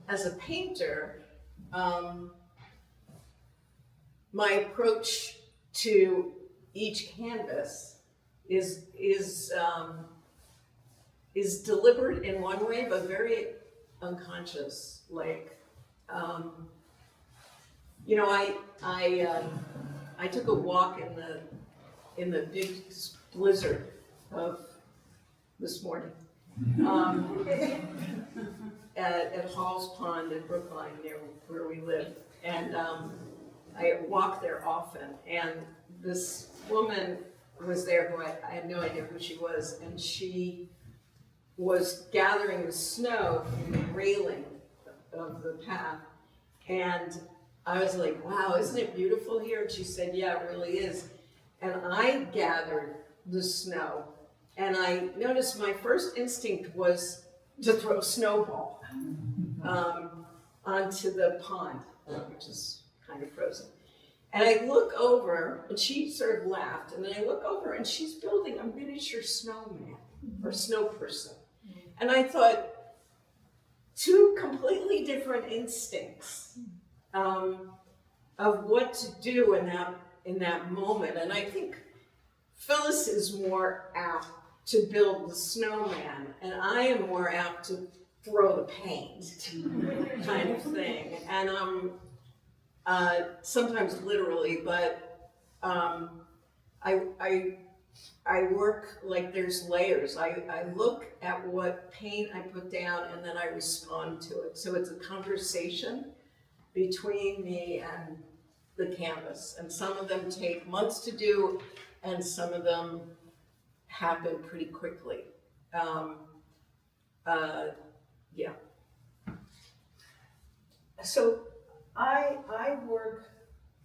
as a painter, my approach to each canvas is deliberate in one way, but very unconscious. Like, you know, I took a walk in the big blizzard of this morning at Hall's Pond in Brookline, near where we live, and I walk there often. And this woman was there who I had no idea who she was, and she was gathering the snow from the railing of the path. And I was like, wow, isn't it beautiful here? And she said, yeah, it really is. And I gathered the snow, and I noticed my first instinct was to throw a snowball onto the pond, which is kind of frozen. And I look over, and she sort of laughed, and then I look over, and she's building a miniature snowman, or snow person. And I thought, two completely different instincts of what to do in that moment. And I think Phyllis is more apt to build the snowman, and I am more apt to throw the paint, kind of thing. And sometimes literally, but I work like there's layers. I look at what paint I put down, and then I respond to it. So it's a conversation between me and the canvas. And some of them take months to do, and some of them happen pretty quickly. Yeah. So I work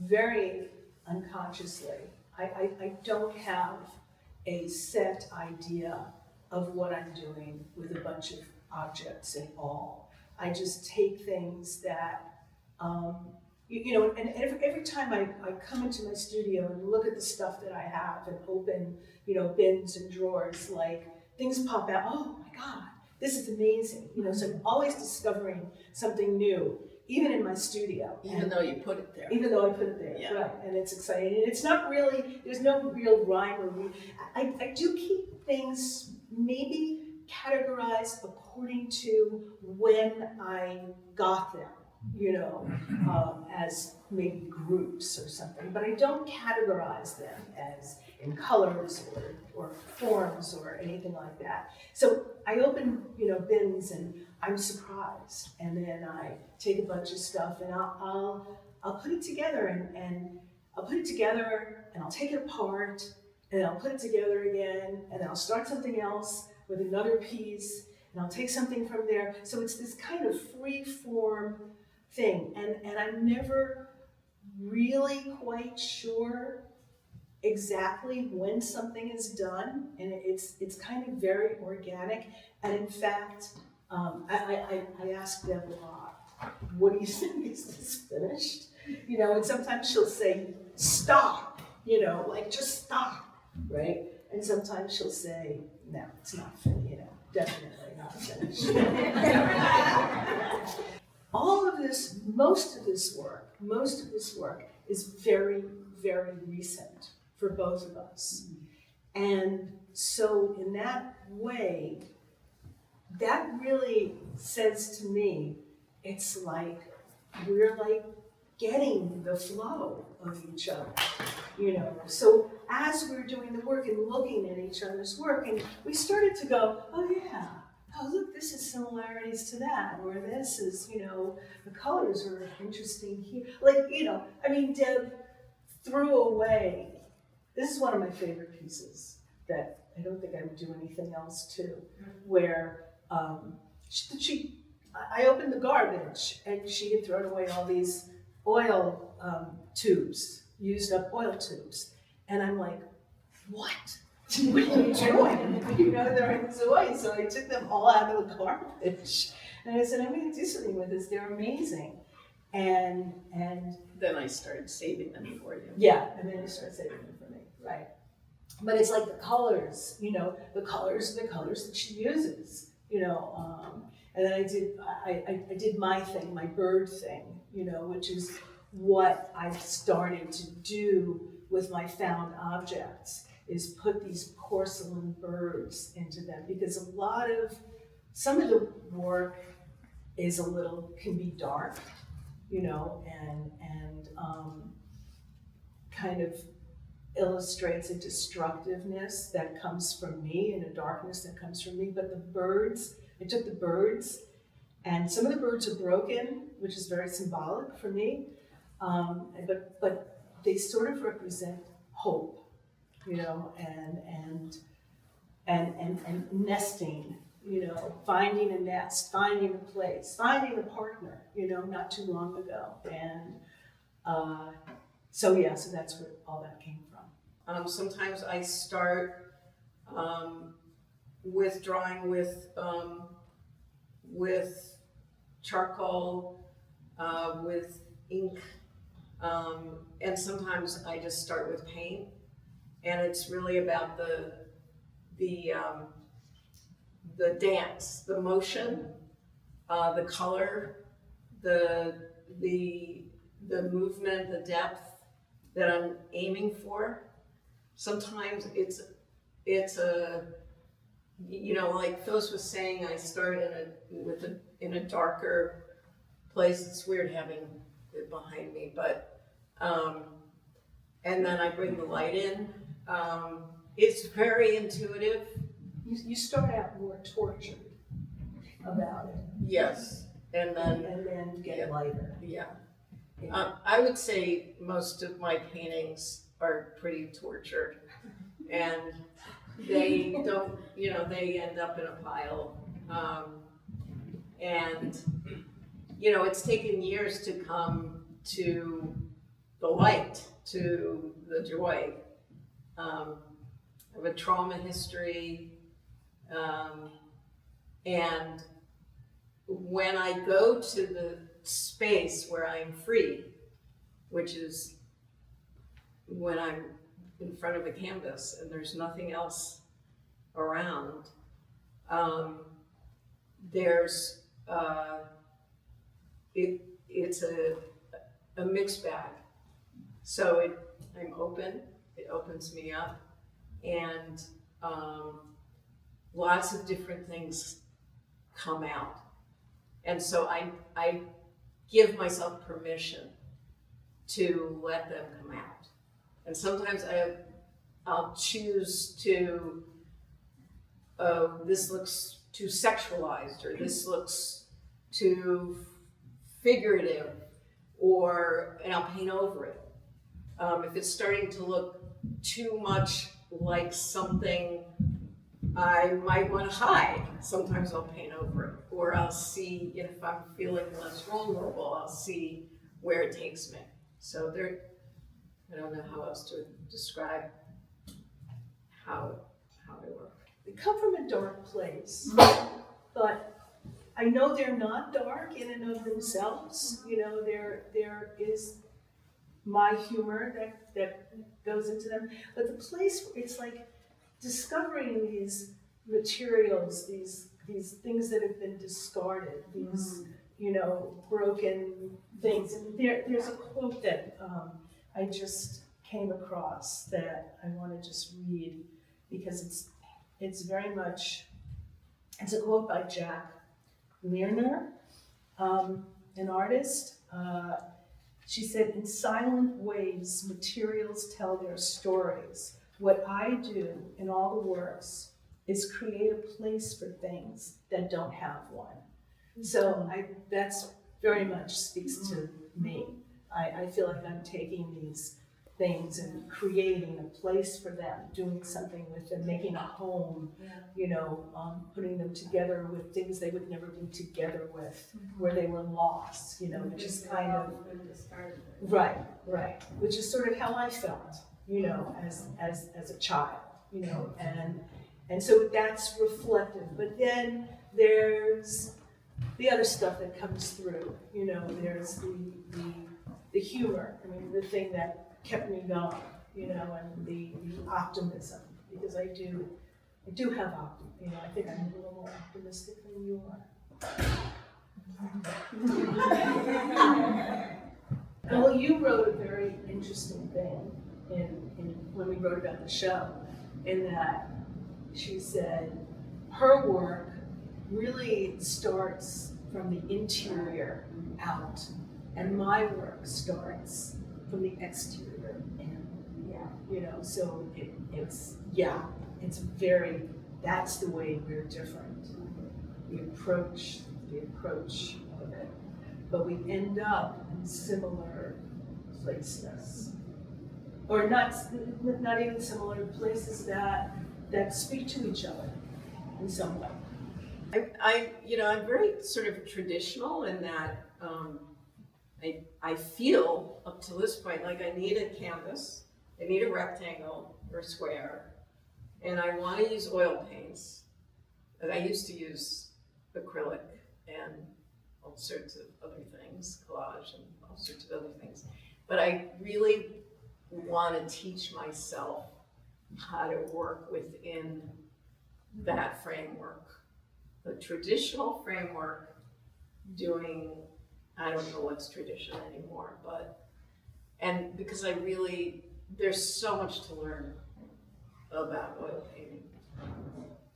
very unconsciously. I don't have a set idea of what I'm doing with a bunch of objects at all. I just take things that, you know, and every time I come into my studio and look at the stuff that I have and open, you know, bins and drawers, like things pop out, oh my God, this is amazing. You know, so I'm always discovering something new, even in my studio. Even though you put it there. Even though I put it there, Yeah. right, and it's exciting. And it's not really, there's no real rhyme or reason. I do keep things maybe categorized according to when I got them, you know, as maybe groups or something, but I don't categorize them as in colors or forms or anything like that. So I open, you know, bins and I'm surprised, and then I take a bunch of stuff and I'll put it together and I'll put it together and I'll take it apart and I'll put it together again and I'll start something else with another piece and I'll take something from there. So it's this kind of free form thing, and I'm never really quite sure exactly when something is done, and it's kind of very organic. And in fact, I asked Debra a lot, what do you think, is this finished? You know, and sometimes she'll say, stop, you know, like just stop, right? And sometimes she'll say, no, it's not finished, you know, definitely not finished. All of this, most of this work is very, very recent for both of us. And so in that way, that really says to me, it's like we're like getting the flow of each other, you know. So as we're doing the work and looking at each other's work, and we started to go, oh yeah, oh look, this is similarities to that, or this is, you know, the colors are interesting here. Like, you know, I mean, Deb threw away, this is one of my favorite pieces that I don't think I would do anything else to, where I opened the garbage and she had thrown away all these oil tubes, used up oil tubes. And I'm like, what? What are you doing? You know, they're in Zoe. So I took them all out of the garbage. And I said, I'm going to do something with this. They're amazing. And then I started saving them for you. Yeah, and then you start saving them for me, right? But it's like the colors, you know, the colors that she uses, you know. And then I did my thing, my bird thing, which is what I've started to do with my found objects, is put these porcelain birds into them, because some of the work is can be dark, and kind of illustrates a destructiveness that comes from me and a darkness that comes from me. But I took the birds, and some of the birds are broken, which is very symbolic for me, but they sort of represent hope, and nesting, finding a nest, finding a place, finding a partner, not too long ago. And so that's where all that came from. Sometimes I start with drawing with charcoal, with ink, and sometimes I just start with paint. And it's really about the dance, the motion, the color, the movement, the depth that I'm aiming for. Sometimes it's like Phyllis was saying, I start in a darker place. It's weird having it behind me, but and then I bring the light in. It's very intuitive. You start out more tortured about it. Yes, and then get lighter. Yeah. I would say most of my paintings are pretty tortured, and they don't, they end up in a pile. And it's taken years to come to the light, to the joy. I have a trauma history, and when I go to the space where I'm free, which is when I'm in front of a canvas and there's nothing else around, it's a mixed bag. So I'm open, it opens me up, and lots of different things come out. And so I give myself permission to let them come out. And sometimes I'll choose to, this looks too sexualized, or this looks too figurative, and I'll paint over it. If it's starting to look too much like something I might want to hide, sometimes I'll paint over it. Or I'll see, if I'm feeling less vulnerable, I'll see where it takes me. So I don't know how else to describe how they work. They come from a dark place, but I know they're not dark in and of themselves. There is my humor that goes into them, but the place where it's like discovering these materials, these things that have been discarded, these broken things. And there's a quote that I just came across that I want to just read, because it's very much, it's a quote by Jack Lerner, an artist. She said, "In silent ways, materials tell their stories. What I do in all the works is create a place for things that don't have one." So that's very much speaks to me. I feel like I'm taking these things and creating a place for them, doing something with them, making a home, putting them together with things they would never be together with, where they were lost, which is kind of, right, which is sort of how I felt, as a child, and so that's reflective. But then there's the other stuff that comes through, there's the humor, the thing that kept me going, and the optimism, because I do have optimism. I think I'm a little more optimistic than you are. Well, you wrote a very interesting thing when we wrote about the show, in that she said her work really starts from the interior out, and my work starts from the exterior in. Yeah. So it's very, that's the way we're different. The approach of it. But we end up in similar places. Or not even similar places that speak to each other in some way. I'm very sort of traditional in that I feel up to this point like I need a canvas, I need a rectangle or square, and I want to use oil paints. And I used to use acrylic and all sorts of other things, collage and all sorts of other things. But I really want to teach myself how to work within that framework. The traditional framework, I don't know what's tradition anymore, and because there's so much to learn about oil painting.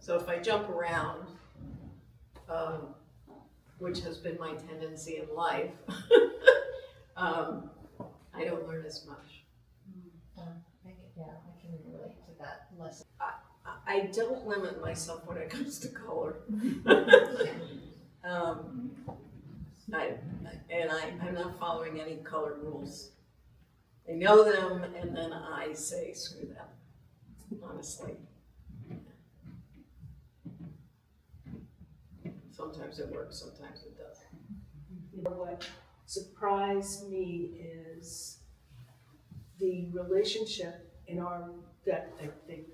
So if I jump around, which has been my tendency in life, I don't learn as much. I can relate to that lesson. I don't limit myself when it comes to color. I'm not following any color rules. I know them, and then I say, screw them, honestly. Sometimes it works, sometimes it doesn't. What surprised me is the relationship that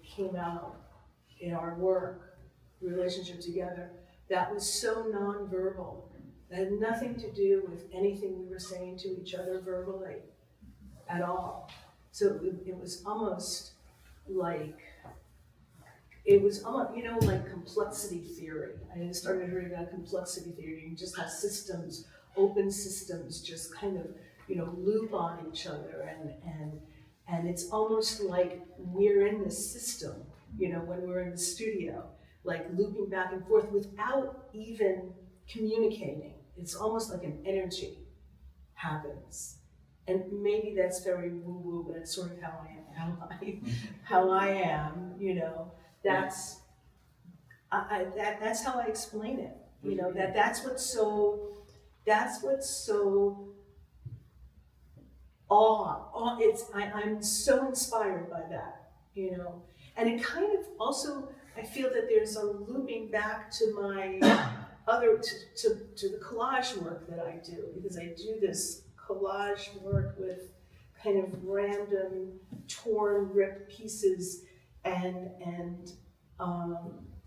came out in our work, relationship together, that was so nonverbal. That had nothing to do with anything we were saying to each other verbally at all. So it was almost like, like complexity theory. I started reading about complexity theory. You just have systems, open systems, just kind of, loop on each other. And it's almost like we're in this system, when we're in the studio, like looping back and forth without even communicating. It's almost like an energy happens. And maybe that's very woo-woo, but it's sort of how I am, That's how I explain it. That's what's so I'm so inspired by that, And it kind of also, I feel that there's a looping back to my to the collage work that I do, because I do this collage work with kind of random torn, ripped pieces and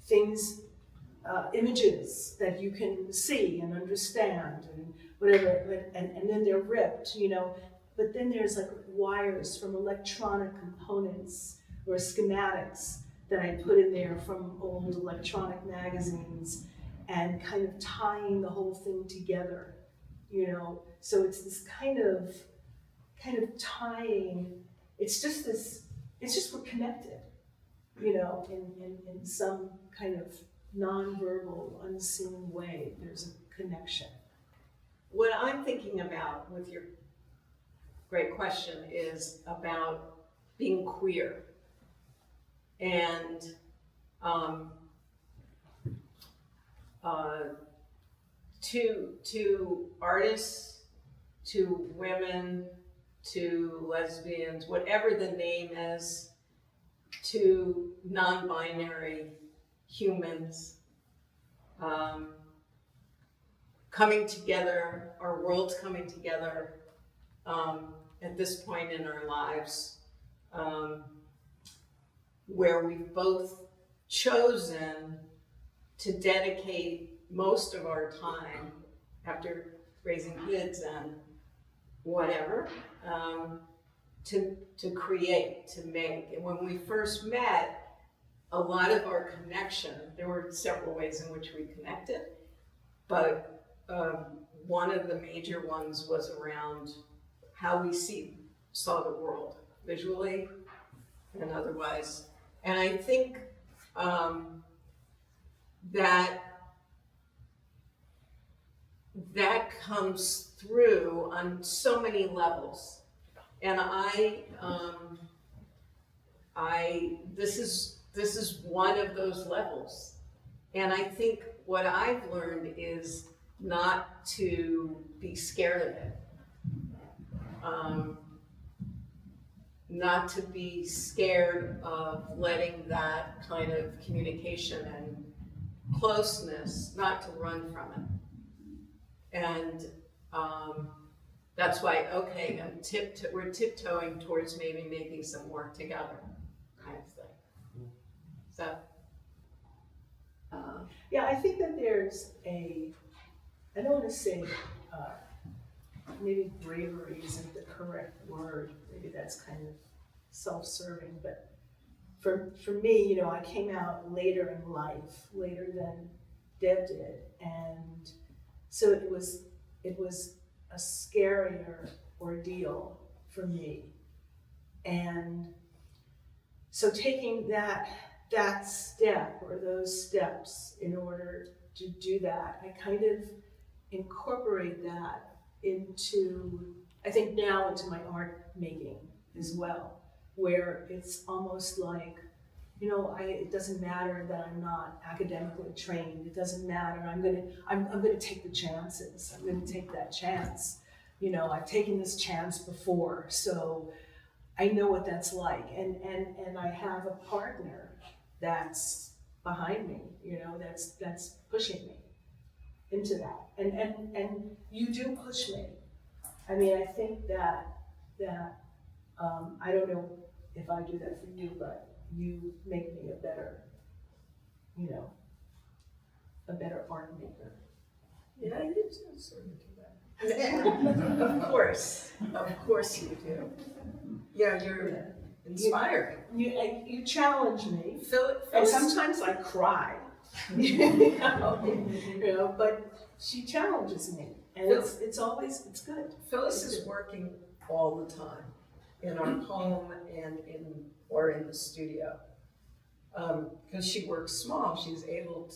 things, images that you can see and understand and whatever, and then they're ripped, but then there's like wires from electronic components or schematics that I put in there from old electronic magazines and kind of tying the whole thing together, So it's this kind of tying, it's just we're connected, in some kind of nonverbal, unseen way. There's a connection. What I'm thinking about with your great question is about being queer. And to artists, to women, to lesbians, whatever the name is, to non-binary humans, coming together, our worlds coming together at this point in our lives, where we've both chosen to dedicate most of our time after raising kids and whatever, to create, to make. And when we first met, a lot of our connection, there were several ways in which we connected, but one of the major ones was around how we saw the world visually and otherwise. And I think that comes through on so many levels. And this is one of those levels. And I think what I've learned is not to be scared of it. Not to be scared of letting that kind of communication and closeness, not to run from it. And that's why, okay, we're tiptoeing towards maybe making some work together, kind of thing. So, Yeah, I think that there's I don't want to say, maybe bravery isn't the correct word. Maybe that's kind of self-serving, but for me, I came out later in life, later than Deb did, and so it was a scarier ordeal for me. And so taking that step or those steps in order to do that, I kind of incorporate that into, I think now into my art making as well, where it's almost like, it doesn't matter that I'm not academically trained. It doesn't matter. I'm gonna take the chances. I'm gonna take that chance. I've taken this chance before, so I know what that's like. And I have a partner that's behind me, that's pushing me into that. And you do push me. I mean, I think that I don't know if I do that for you, but you make me a better art maker. yeah, you do sort of do that. Of course you do. Yeah, you're inspiring. You challenge me, and Phyllis, sometimes I cry. But she challenges me, and it's always good. Phyllis is working all the time in our home and in the studio. Because she works small, she's able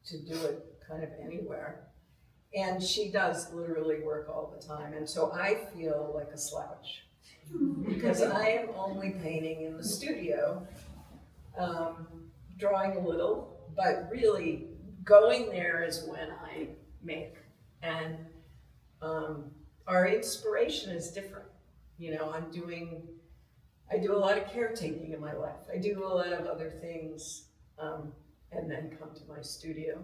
to do it kind of anywhere. And she does literally work all the time. And so I feel like a slouch because I am only painting in the studio, drawing a little, but really going there is when I make. And our inspiration is different. I do a lot of caretaking in my life. I do a lot of other things, and then come to my studio.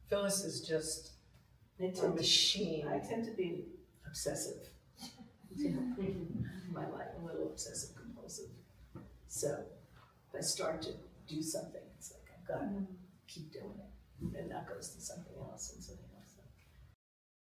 Phyllis is just a machine. I tend to be obsessive. My life, a little obsessive compulsive. So if I start to do something, it's like I've got to keep doing it. And then that goes to something else and something